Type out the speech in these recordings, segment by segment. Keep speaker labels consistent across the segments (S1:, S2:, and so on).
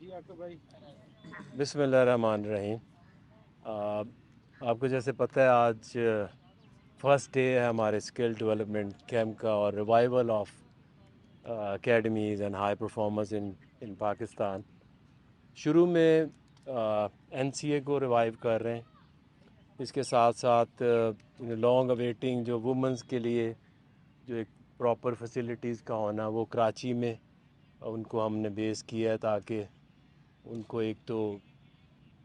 S1: جی عاقب بھائی.
S2: بسم اللہ الرحمن الرحیم. آپ کو جیسے پتہ ہے آج فرسٹ ڈے ہے ہمارے اسکل ڈیولپمنٹ کیمپ کا اور revival of academies and high performers in Pakistan. شروع میں این سی اے کو ریوائیو کر رہے ہیں. اس کے ساتھ ساتھ لانگ اویٹنگ جو وومنس کے لیے جو ایک پراپر فیسلٹیز کا ہونا وہ کراچی میں ان کو ہم نے بیس کیا ہے تاکہ ان کو ایک تو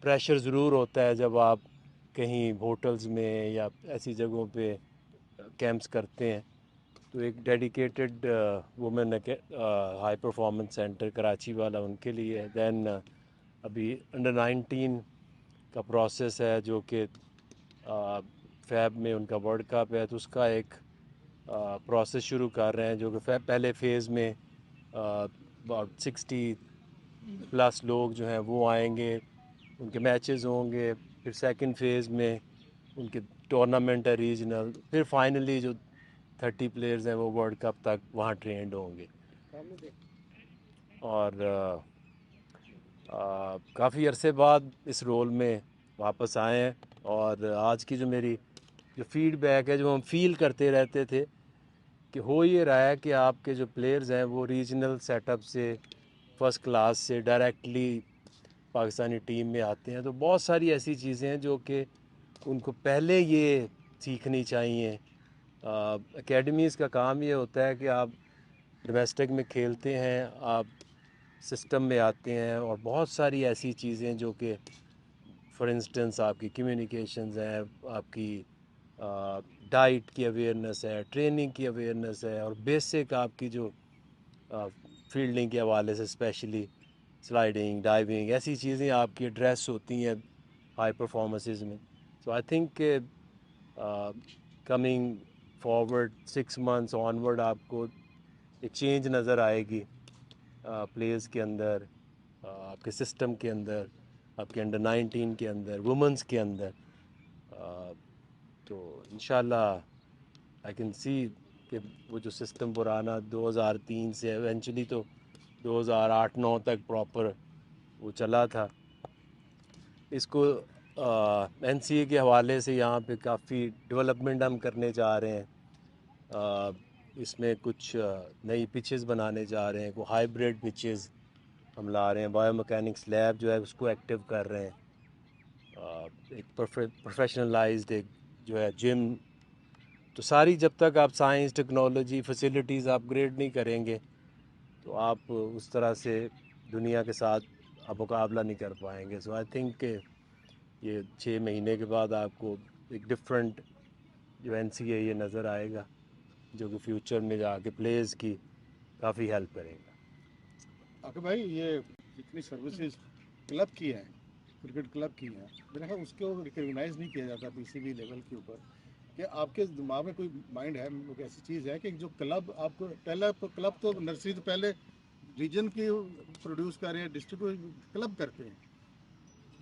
S2: پریشر ضرور ہوتا ہے جب آپ کہیں ہوٹلز میں یا ایسی جگہوں پہ کیمپس کرتے ہیں تو ایک dedicated women high performance centre Karachi والا ان کے لیے ہے. دین ابھی انڈر 19 کا پروسیس ہے جو کہ فیب میں ان کا ورلڈ کپ ہے تو اس کا ایک پروسیس شروع کر رہے ہیں جو کہ پہلے فیز میں اباؤٹ 60 پلس لوگ جو ہیں وہ آئیں گے, ان کے میچز ہوں گے. پھر سیکنڈ فیز میں ان کے ٹورنامنٹ ہے ریجنل, پھر فائنلی جو 30 پلیئرز ہیں وہ ورلڈ کپ تک وہاں ٹرینڈ ہوں گے. اور کافی عرصے بعد اس رول میں واپس آئے ہیں اور آج کی جو میری جو فیڈ بیک ہے جو ہم فیل کرتے رہتے تھے کہ ہو یہ رہا ہے کہ آپ کے جو پلیئرز ہیں وہ ریجنل سیٹ اپ سے فرسٹ کلاس سے ڈائریکٹلی پاکستانی ٹیم میں آتے ہیں. تو بہت ساری ایسی چیزیں ہیں جو کہ ان کو پہلے یہ سیکھنی چاہیے. اکیڈمیز کا کام یہ ہوتا ہے کہ آپ ڈومیسٹک میں کھیلتے ہیں, آپ سسٹم میں آتے ہیں اور بہت ساری ایسی چیزیں جو کہ فار انسٹنس آپ کی کمیونیکیشنز ہیں, آپ کی ڈائٹ کی اویئرنیس ہے, ٹریننگ کی اویئرنیس ہے, اور بیسک آپ کی جو فیلڈنگ کے حوالے سے اسپیشلی سلائڈنگ ڈائیونگ ایسی چیزیں آپ کی ایڈریس ہوتی ہیں ہائی پرفارمنسز میں. سو آئی تھنک کہ کمنگ فارورڈ 6 منتھس آنورڈ آپ کو ایک چینج نظر آئے گی پلیئرز کے اندر, آپ کے سسٹم کے اندر, آپ کے انڈر 19 کے اندر, وومنس کے اندر. تو انشاءاللہ آئی کین سی کہ وہ جو سسٹم پرانا 2003 سے ایونچولی تو 2008-9 تک پراپر وہ چلا تھا, اس کو این سی اے کے حوالے سے یہاں پہ کافی ڈیولپمنٹ ہم کرنے جا رہے ہیں. اس میں کچھ نئی پچز بنانے جا رہے ہیں, کو ہائیبریڈ پچز ہم لا رہے ہیں, بایو مکینکس لیب جو ہے اس کو ایکٹیو کر رہے ہیں, ایک پروفیشنلائزڈ ایک جو ہے جم. تو ساری جب تک آپ سائنس ٹیکنالوجی فیسلٹیز اپ گریڈ نہیں کریں گے تو آپ اس طرح سے دنیا کے ساتھ آپ مقابلہ نہیں کر پائیں گے. سو آئی تھنک کہ یہ 6 مہینے کے بعد آپ کو ایک ڈفرینٹ جو این سی اے یہ نظر آئے گا جو کہ فیوچر میں جا کے پلیئرز کی کافی ہیلپ کرے گا.
S1: عاقب بھائی یہ جتنی سروسز کلب کی ہیں, کرکٹ کلب کی ہیں, میرا خیال اس کو ریکگنائز نہیں کیا جاتا پی سی بی لیول کے اوپر. کہ آپ کے دماغ میں کوئی مائنڈ ہے, کوئی ایسی چیز ہے کہ جو کلب آپ کو پہلا کلب تو نرسری تو پہلے ریجن کی پروڈیوس کر رہے ہیں, ڈسٹرکٹ کلب کرتے ہیں.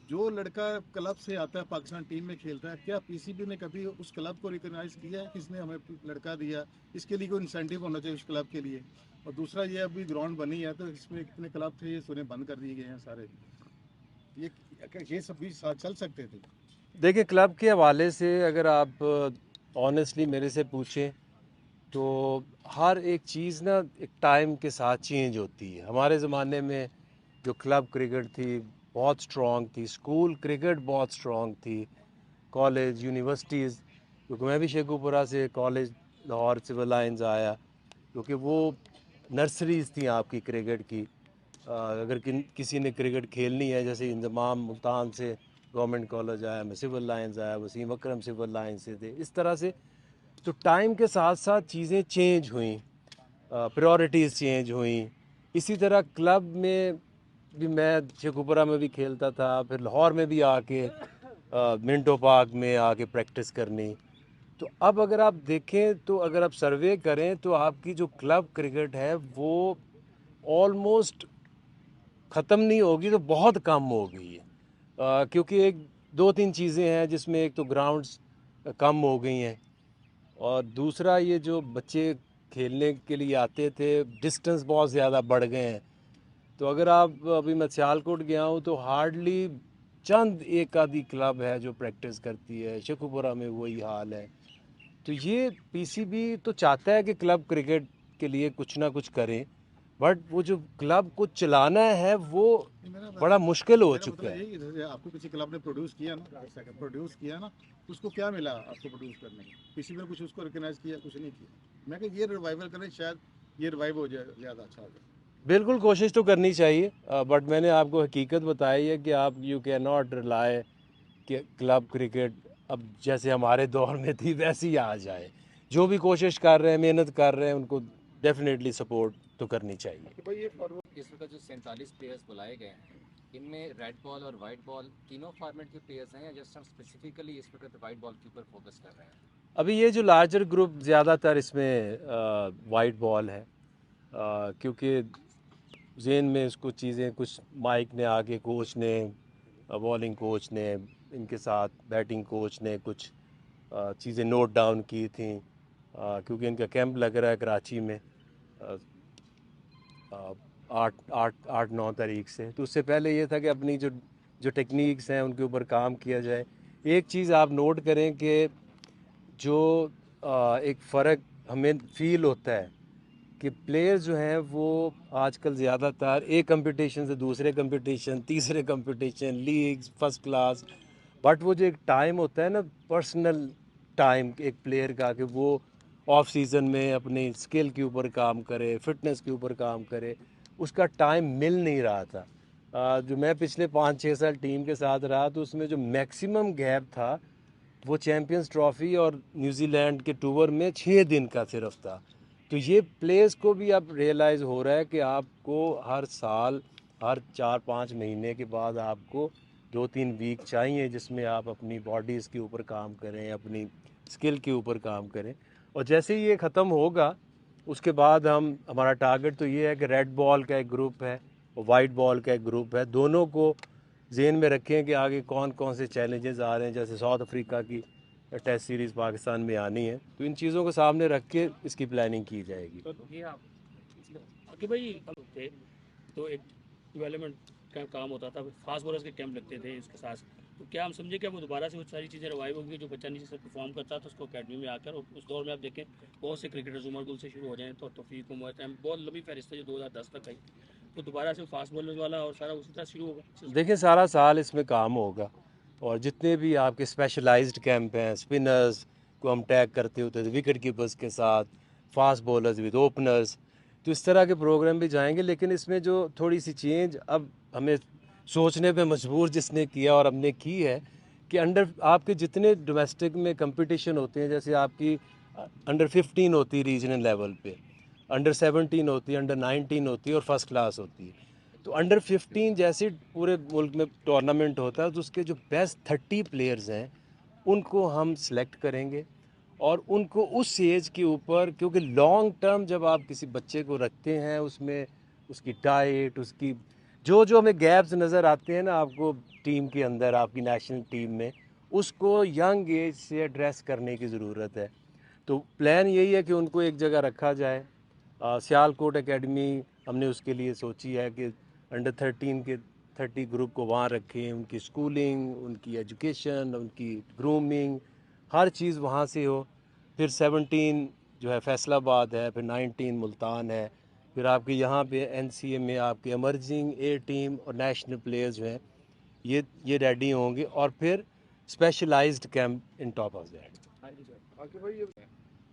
S1: جو لڑکا کلب سے آتا ہے پاکستان ٹیم میں کھیلتا ہے, کیا پی سی بی نے کبھی اس کلب کو ریکگنائز کیا ہے کہ اس نے ہمیں لڑکا دیا, اس کے لیے کوئی انسینٹیو ہونا چاہیے اس کلب کے لیے. اور دوسرا یہ ابھی گراؤنڈ بنی ہے تو اس میں کتنے کلب تھے یہ سونے بند کر دیے گئے ہیں سارے. یہ سب بھی ساتھ چل سکتے تھے.
S2: دیکھیں کلب کے حوالے سے اگر آپ آنیسٹلی میرے سے پوچھیں تو ہر ایک چیز نا ایک ٹائم کے ساتھ چینج ہوتی ہے. ہمارے زمانے میں جو کلب کرکٹ تھی بہت سٹرونگ تھی, اسکول کرکٹ بہت سٹرونگ تھی, کالج یونیورسٹیز, کیونکہ میں بھی شیخو پورہ سے کالج لاہور سول لائنز آیا, کیونکہ وہ نرسریز تھیں آپ کی کرکٹ کی. اگر کسی نے کرکٹ کھیلنی ہے, جیسے انضمام ملتان سے گورنمنٹ کالج آیا, میں سول لائنز آیا, وسیم اکرم سول لائنز سے تھے, اس طرح سے. تو ٹائم کے ساتھ ساتھ چیزیں چینج ہوئیں, پریورٹیز چینج ہوئیں. اسی طرح کلب میں بھی میں شیخوپورہ میں بھی کھیلتا تھا, پھر لاہور میں بھی آ کے منٹو پارک میں آ کے پریکٹس کرنی. تو اب اگر آپ دیکھیں تو اگر آپ سروے کریں تو آپ کی جو کلب کرکٹ ہے وہ آلموسٹ ختم نہیں ہوگی تو بہت کم ہو گئی ہے. کیونکہ ایک دو تین چیزیں ہیں جس میں ایک تو گراؤنڈز کم ہو گئی ہیں, اور دوسرا یہ جو بچے کھیلنے کے لیے آتے تھے ڈسٹنس بہت زیادہ بڑھ گئے ہیں. تو اگر آپ ابھی میں سیالکوٹ گیا ہوں تو ہارڈلی چند ایک آدھی کلب ہے جو پریکٹس کرتی ہے، شکوپورہ میں وہی حال ہے. تو یہ پی سی بی تو چاہتا ہے کہ کلب کرکٹ کے لیے کچھ نہ کچھ کریں، بٹ وہ جو کلب کو چلانا ہے وہ بڑا مشکل ہو
S1: میرا
S2: چکا
S1: مطلب
S2: ہے.
S1: یہی ہے آپ کو کسی کلب نے پروڈیوس کیا نا اس کو کیا ملا آپ کو پروڈیوس کرنے میں؟ کسی نے کچھ اس کو ریکگنائز کیا؟ کچھ نہیں کیا. میں کہ یہ ریوائول کریں، شاید یہ ریوائو ہو جائے، زیادہ اچھا ہو جائے.
S2: بالکل کوشش تو کرنی چاہیے، بٹ میں نے آپ کو حقیقت بتائی ہے کہ آپ یو کین ناٹ ریلائی کہ کلب کرکٹ اب جیسے ہمارے دور میں تھی ویسی ہی آ جائے. جو بھی کوشش کر رہے ہیں، محنت کر رہے ہیں، ان کو ڈیفینیٹلی سپورٹ تو کرنی چاہیے.
S1: کہ بھائی یہ
S3: اس وقت جو 47 پلیئرز بلائے گئے ہیں، ان میں ریڈ بال اور وائٹ بال تینوں فارمیٹ کے پلیئرز ہیں، یا جسٹ ہم اسپیسیفکلی اس وقت وائٹ بال کے اوپر فوکس کر رہے ہیں؟
S2: ابھی یہ جو لارجر گروپ زیادہ تر اس میں وائٹ بال ہے، کیونکہ ذہن میں اس کو چیزیں کچھ مائک نے آگے کوچ نے، بالنگ کوچ نے، ان کے ساتھ بیٹنگ کوچ نے کچھ چیزیں نوٹ ڈاؤن کی تھیں، کیونکہ ان کا کیمپ لگ رہا ہے کراچی میں 8-9 تاریخ سے. تو اس سے پہلے یہ تھا کہ اپنی جو ٹیکنیکس ہیں ان کے اوپر کام کیا جائے. ایک چیز آپ نوٹ کریں کہ جو ایک فرق ہمیں فیل ہوتا ہے کہ پلیئر جو ہیں وہ آج کل زیادہ تر ایک کمپٹیشن سے دوسرے کمپٹیشن، تیسرے competition, leagues, first class, but وہ جو ایک ٹائم ہوتا ہے نا پرسنل ٹائم ایک پلیئر کا، کہ وہ آف سیزن میں اپنی اسکل کے اوپر کام کرے، فٹنس کے اوپر کام کرے، اس کا ٹائم مل نہیں رہا تھا. جو میں پچھلے 5-6 سال ٹیم کے ساتھ رہا تو اس میں جو میکسیمم گیپ تھا وہ چیمپئنز ٹرافی اور نیوزی لینڈ کے ٹور میں 6 دن کا صرف تھا. تو یہ پلیئرز کو بھی اب ریئلائز ہو رہا ہے کہ آپ کو ہر سال، ہر 4-5 مہینے کے بعد آپ کو 2-3 ویک چاہیے جس میں آپ اپنی باڈیز کے اوپر کام کریں، اپنی اسکل کے اوپر کام کریں. اور جیسے ہی یہ ختم ہوگا اس کے بعد ہمارا ٹارگٹ تو یہ ہے کہ ریڈ بال کا ایک گروپ ہے اور وائٹ بال کا ایک گروپ ہے، دونوں کو ذہن میں رکھیں کہ آگے کون کون سے چیلنجز آ رہے ہیں. جیسے ساؤتھ افریقہ کی ٹیسٹ سیریز پاکستان میں آنی ہے، تو ان چیزوں کو سامنے رکھ کے اس کی پلاننگ کی جائے گی.
S3: یہ آپ
S4: کہ بھائی تھے تو ایک ڈیولپمنٹ کا کام ہوتا تھا، فاسٹ بالرز کے کیمپ لگتے تھے اس کے ساتھ. تو کیا ہم سمجھے کہ وہ دوبارہ سے وہ ساری چیزیں ریوائو ہوگی؟ جو بچہ نیچے سے پرفارم کرتا تھا اس کو اکیڈمی میں آ کر، اور اس دور میں آپ دیکھیں بہت سے کرکٹرز عمر گل سے شروع ہو جائیں تو توفیق عمر ٹائم بہت لمبی فہرست ہے جو 2010 تک آئی. تو دوبارہ سے فاسٹ بالرز والا اور سارا اسی طرح شروع ہوگا.
S2: دیکھیں سارا سال اس میں کام ہوگا، اور جتنے بھی آپ کے اسپیشلائزڈ کیمپ ہیں، اسپنرز کو ہم ٹیگ کرتے ہوتے تھے وکٹ کیپرز کے ساتھ، فاسٹ بولرز ود اوپنرز، تو اس طرح کے پروگرام بھی جائیں گے. لیکن اس میں جو تھوڑی سی چینج اب ہمیں سوچنے پہ مجبور جس نے کیا اور ہم نے کی ہے کہ آپ کے جتنے ڈومیسٹک میں کمپٹیشن ہوتے ہیں، جیسے آپ کی انڈر 15 ہوتی ہے ریجنل لیول پہ، انڈر 17 ہوتی ہے، انڈر 19 ہوتی ہے، اور فرسٹ کلاس ہوتی ہے. تو انڈر 15 جیسے پورے ملک میں ٹورنامنٹ ہوتا ہے تو اس کے جو بیسٹ 30 پلیئرز ہیں ان کو ہم سلیکٹ کریں گے، اور ان کو اس ایج کے اوپر، کیونکہ لانگ ٹرم جب آپ کسی بچے کو رکھتے ہیں اس میں اس کی ڈائٹ، اس کی جو ہمیں گیپس نظر آتے ہیں نا آپ کو ٹیم کے اندر، آپ کی نیشنل ٹیم میں، اس کو ینگ ایج سے ایڈریس کرنے کی ضرورت ہے. تو پلان یہی ہے کہ ان کو ایک جگہ رکھا جائے. سیالکوٹ اکیڈمی ہم نے اس کے لیے سوچی ہے کہ انڈر 13 کے 30 گروپ کو وہاں رکھیں، ان کی اسکولنگ، ان کی ایجوکیشن، ان کی گرومنگ، ہر چیز وہاں سے ہو. پھر 17 جو ہے فیصل آباد ہے، پھر 19 ملتان ہے، پھر آپ کے یہاں پہ این سی اے میں آپ کے ایمرجنگ اے ٹیم اور نیشنل پلیئرز جو ہیں یہ ریڈی ہوں گے، اور پھر specialised camp on top of that.
S5: Aqib بھائی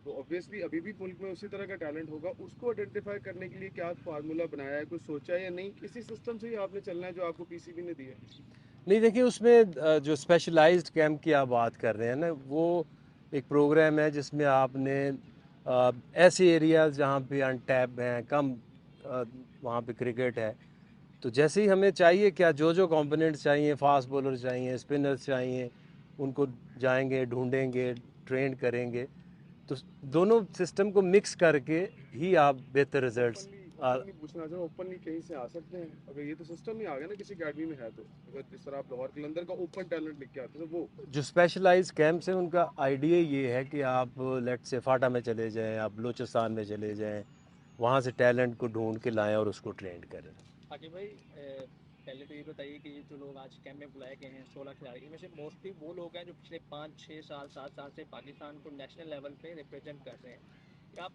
S5: تو obviously ابھی بھی ملک میں اسی طرح کا ٹیلنٹ ہوگا، اس کو آئیڈینٹیفائی کرنے کے لیے کیا فارمولا بنایا ہے، کچھ سوچا ہے یا نہیں؟ اسی سسٹم سے ہی آپ نے چلنا ہے جو آپ کو پی سی بی نے دیا ہے؟
S2: نہیں دیکھیں، اس میں جو اسپیشلائزڈ کیمپ کی آپ بات کر رہے ہیں نا، وہ ایک پروگرام ہے جس میں آپ نے ایسے ایریاز جہاں پہ ان ٹیپ ہیں، کم وہاں پہ کرکٹ ہے، تو جیسے ہی ہمیں چاہیے کیا جو کمپوننٹس چاہیے، فاسٹ بولر چاہیے، اسپنرز چاہیے، ان کو جائیں گے، ڈھونڈیں گے، ٹرین کریں گے. تو دونوں سسٹم کو مکس کر کے ہی آپ بہتر ریزلٹس.
S5: اوپنلی پوچھنا چاہوں، اوپنلی کہیں سے آ سکتے ہیں اگر یہ تو سسٹم ہی آ گیا نا کسی اکیڈمی میں ہے تو؟ اگر جس طرح آپ لاہور قلندر کا اوپن ٹیلنٹ لکھ کے آتے ہیں وہ
S2: جو اسپیشلائز کیمپس ہیں ان کا آئیڈیا یہ ہے کہ آپ لیٹ سے فاٹا میں چلے جائیں، آپ بلوچستان میں چلے جائیں، وہاں سے ٹیلنٹ کو ڈھونڈ کے لائیں اور اس کو ٹرینڈ کریں.
S6: عاقب بھائی پہلے تو یہ بتائیے کہ یہ جو لوگ آج کیمپ میں بلائے گئے ہیں 16 کھلاڑی، ان میں سے موسٹلی وہ لوگ ہیں جو پچھلے 5 6 سال 7 سال سے پاکستان کو نیشنل لیول پہ ریپرزینٹ کر رہے ہیں. کیا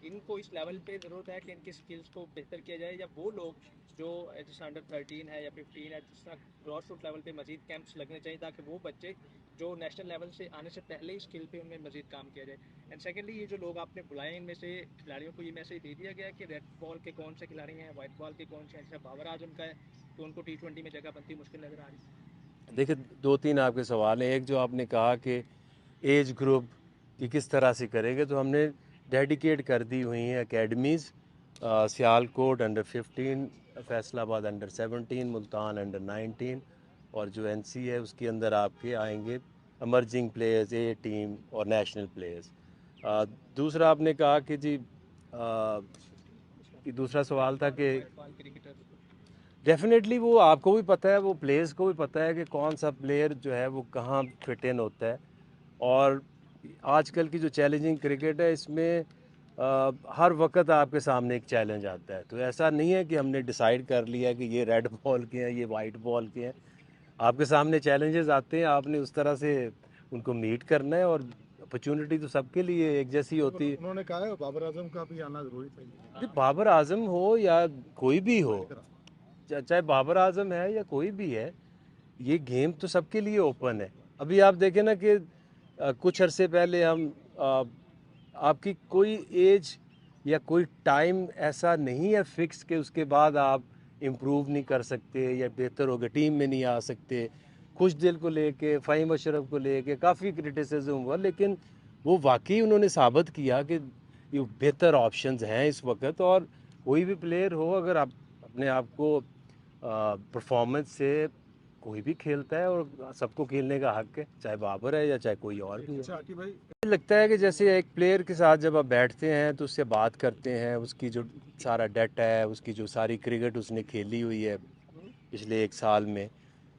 S6: ان کو اس لیول پہ ضرورت ہے کہ ان کی سکلز کو بہتر کیا جائے، یا وہ لوگ جو جس انڈر 13 ہے یا 15 ہے، جس طرح گراس روٹ لیول پہ مزید کیمپس لگنے چاہیے تاکہ وہ بچے جو نیشنل لیول سے آنے سے پہلے ہی اسکل پہ ان میں مزید کام کیا جائے. اینڈ سیکنڈلی یہ جو لوگ آپ نے بلائے ان میں سے کھلاڑیوں کو یہ میسج دے دیا گیا کہ ریڈ بال کے کون سے کھلاڑی ہیں، وائٹ بال کے کون سے ہیں. جیسے بابر اعظم کا ہے تو ان کو T20 میں جگہ بنتی مشکل نظر آ رہی ہے.
S2: دیکھیں 2 3 آپ کے سوال ہیں. ایک جو آپ نے کہا کہ ایج گروپ کی کس طرح سے کریں گے، تو ہم نے ڈیڈیکیٹ کر دی ہوئی ہیں اکیڈمیز. سیال کوٹ انڈر 15، فیصل آباد انڈر 17، ملتان انڈر 19، اور جو این سی ہے اس کے اندر آپ کے آئیں گے ایمرجنگ پلیئرز، اے ٹیم اور نیشنل پلیئرز. دوسرا آپ نے کہا کہ جی دوسرا سوال تھا کہ
S6: وائٹ بال کرکٹر
S2: ڈیفینیٹلی وہ آپ کو بھی پتہ ہے، وہ پلیئرز کو بھی پتہ ہے کہ کون سا پلیئر جو ہے وہ کہاں فٹ ان ہوتا ہے. اور آج کل کی جو چیلنجنگ کرکٹ ہے اس میں ہر وقت آپ کے سامنے ایک چیلنج آتا ہے. تو ایسا نہیں ہے کہ ہم نے ڈیسائیڈ کر لیا کہ یہ ریڈ بال کے ہیں، یہ وائٹ بال کے ہیں. آپ کے سامنے چیلنجز آتے ہیں، آپ نے اس طرح سے ان کو میٹ کرنا ہے. اور اپرچونٹی تو سب کے لیے ایک جیسی ہوتی ہے.
S1: انہوں نے کہا ہے بابر اعظم کا بھی آنا ضروری تھا.
S2: بابر اعظم ہو یا کوئی بھی ہو، چاہے بابر اعظم ہے یا کوئی بھی ہے، یہ گیم تو سب کے لیے اوپن ہے. ابھی آپ دیکھیں نا کہ کچھ عرصے پہلے ہم آپ کی کوئی ایج یا کوئی ٹائم ایسا نہیں ہے فکس کہ اس کے بعد آپ امپروو نہیں کر سکتے یا بہتر ہوگا، ٹیم میں نہیں آ سکتے. خوش دل کو لے کے، فہیم اشرف کو لے کے کافی کرٹیسزم ہوا، لیکن وہ واقعی انہوں نے ثابت کیا کہ یہ بہتر آپشنز ہیں اس وقت. اور کوئی بھی پلیئر ہو، اگر آپ اپنے آپ کو پرفارمنس سے، کوئی بھی کھیلتا ہے اور سب کو کھیلنے کا حق ہے، چاہے بابر ہے یا چاہے کوئی اور بھی ہے.
S1: اچھا عاقب بھائی،
S2: مجھے لگتا ہے کہ جیسے ایک پلیئر کے ساتھ جب آپ بیٹھتے ہیں تو اس سے بات کرتے ہیں، اس کی جو سارا ڈیٹا ہے، اس کی جو ساری کرکٹ اس نے کھیلی ہوئی ہے پچھلے 1 سال میں،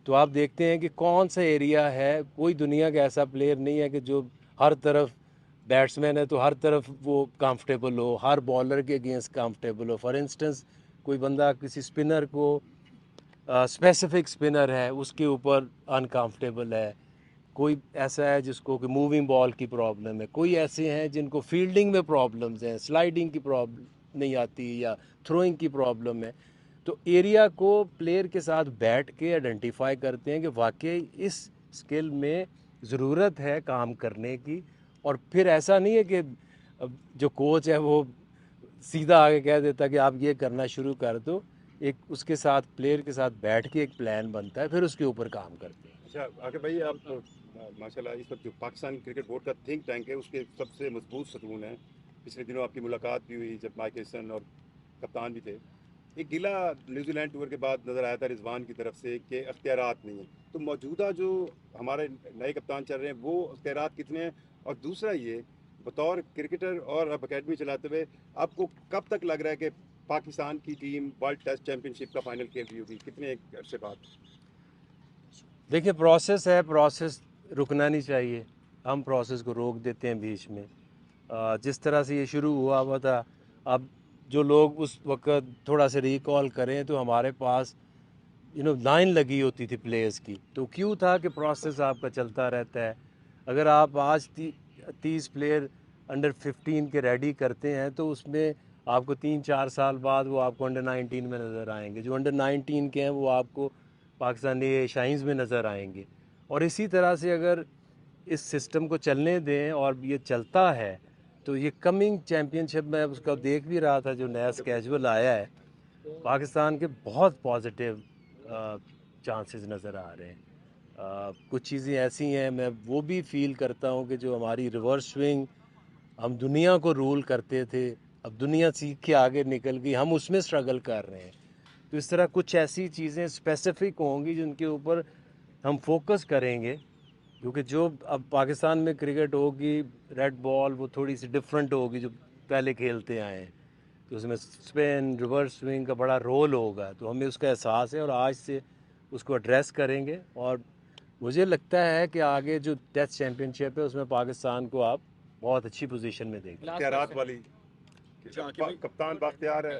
S2: تو آپ دیکھتے ہیں کہ کون سا ایریا ہے. کوئی دنیا کا ایسا پلیئر نہیں ہے کہ جو ہر طرف بیٹس مین ہے تو ہر طرف وہ کمفرٹیبل ہو، ہر بالر کے against comfortable who. For instance کوئی بندہ کسی اسپنر کو اسپیسیفک اسپنر ہے اس کے اوپر انکمفرٹیبل ہے. کوئی ایسا ہے جس کو کہ موونگ بال کی پرابلم ہے. کوئی ایسے ہیں جن کو فیلڈنگ میں پرابلمز ہیں، سلائڈنگ کی پرابلم نہیں آتی یا تھروئنگ کی پرابلم ہے. تو ایریا کو پلیئر کے ساتھ بیٹھ کے آئیڈینٹیفائی کرتے ہیں کہ واقعی اس اسکل میں ضرورت ہے کام کرنے کی. اور پھر ایسا نہیں ہے کہ جو کوچ ہے وہ سیدھا آگے کہہ دیتا کہ آپ یہ کرنا شروع کر دو. ایک اس کے ساتھ پلیئر کے ساتھ بیٹھ کے ایک پلان بنتا ہے، پھر اس کے اوپر کام کرتے ہیں.
S7: اچھا عاقب بھائی، آپ ماشاء اللہ اس وقت جو پاکستان کرکٹ بورڈ کا تھنک ٹینک ہے اس کے سب سے مضبوط ستون ہیں. پچھلے دنوں آپ کی ملاقات بھی ہوئی جب مائیک ہیسن اور کپتان بھی تھے. ایک گلہ نیوزی لینڈ ٹور کے بعد نظر آیا تھا رضوان کی طرف سے کہ اختیارات نہیں ہیں. تو موجودہ جو ہمارے نئے کپتان چل رہے ہیں وہ اختیارات کتنے ہیں؟ اور دوسرا یہ بطور کرکٹر اور اب اکیڈمی چلاتے ہوئے آپ کو کب تک لگ رہا ہے کہ پاکستان کی ٹیم ورلڈ ٹیسٹ چیمپئن شپ کا فائنل کھیل رہی ہوگی؟ کتنے عرصے بعد؟
S2: دیکھیں پروسیس ہے، پروسیس رکنا نہیں چاہیے. ہم پروسیس کو روک دیتے ہیں بیچ میں. جس طرح سے یہ شروع ہوا تھا، اب جو لوگ اس وقت تھوڑا سا ریکال کریں تو ہمارے پاس لائن لگی ہوتی تھی پلیئرز کی. تو کیوں تھا کہ پروسیس آپ کا چلتا رہتا ہے. اگر آپ آج 30 پلیئر انڈر 15 کے ریڈی کرتے ہیں تو اس میں آپ کو 3 4 سال بعد وہ آپ کو انڈر 19 میں نظر آئیں گے. جو انڈر 19 کے ہیں وہ آپ کو پاکستانی ایشائنز میں نظر آئیں گے. اور اسی طرح سے اگر اس سسٹم کو چلنے دیں اور یہ چلتا ہے تو یہ کمنگ چیمپئن شپ میں اس کا دیکھ بھی رہا تھا جو نیا اسکیجول آیا ہے، پاکستان کے بہت پازیٹیو چانسز نظر آ رہے ہیں. کچھ چیزیں ایسی ہیں میں وہ بھی فیل کرتا ہوں کہ جو ہماری ریورس سوئنگ ہم دنیا کو رول کرتے تھے، اب دنیا سیکھ کے آگے نکل گئی، ہم اس میں سٹرگل کر رہے ہیں. تو اس طرح کچھ ایسی چیزیں اسپیسیفک ہوں گی جن کے اوپر ہم فوکس کریں گے. کیونکہ جو اب پاکستان میں کرکٹ ہوگی ریڈ بال وہ تھوڑی سی ڈفرینٹ ہوگی جو پہلے کھیلتے آئے ہیں. تو اس میں اسپن ریورس سوئنگ کا بڑا رول ہوگا. تو ہمیں اس کا احساس ہے اور آج سے اس کو ایڈریس کریں گے. اور مجھے لگتا ہے کہ آگے جو ٹیسٹ چیمپئن شپ ہے اس میں پاکستان کو آپ بہت اچھی پوزیشن میں دیکھیں.
S7: اختیارات والی کپتان باختیار ہے.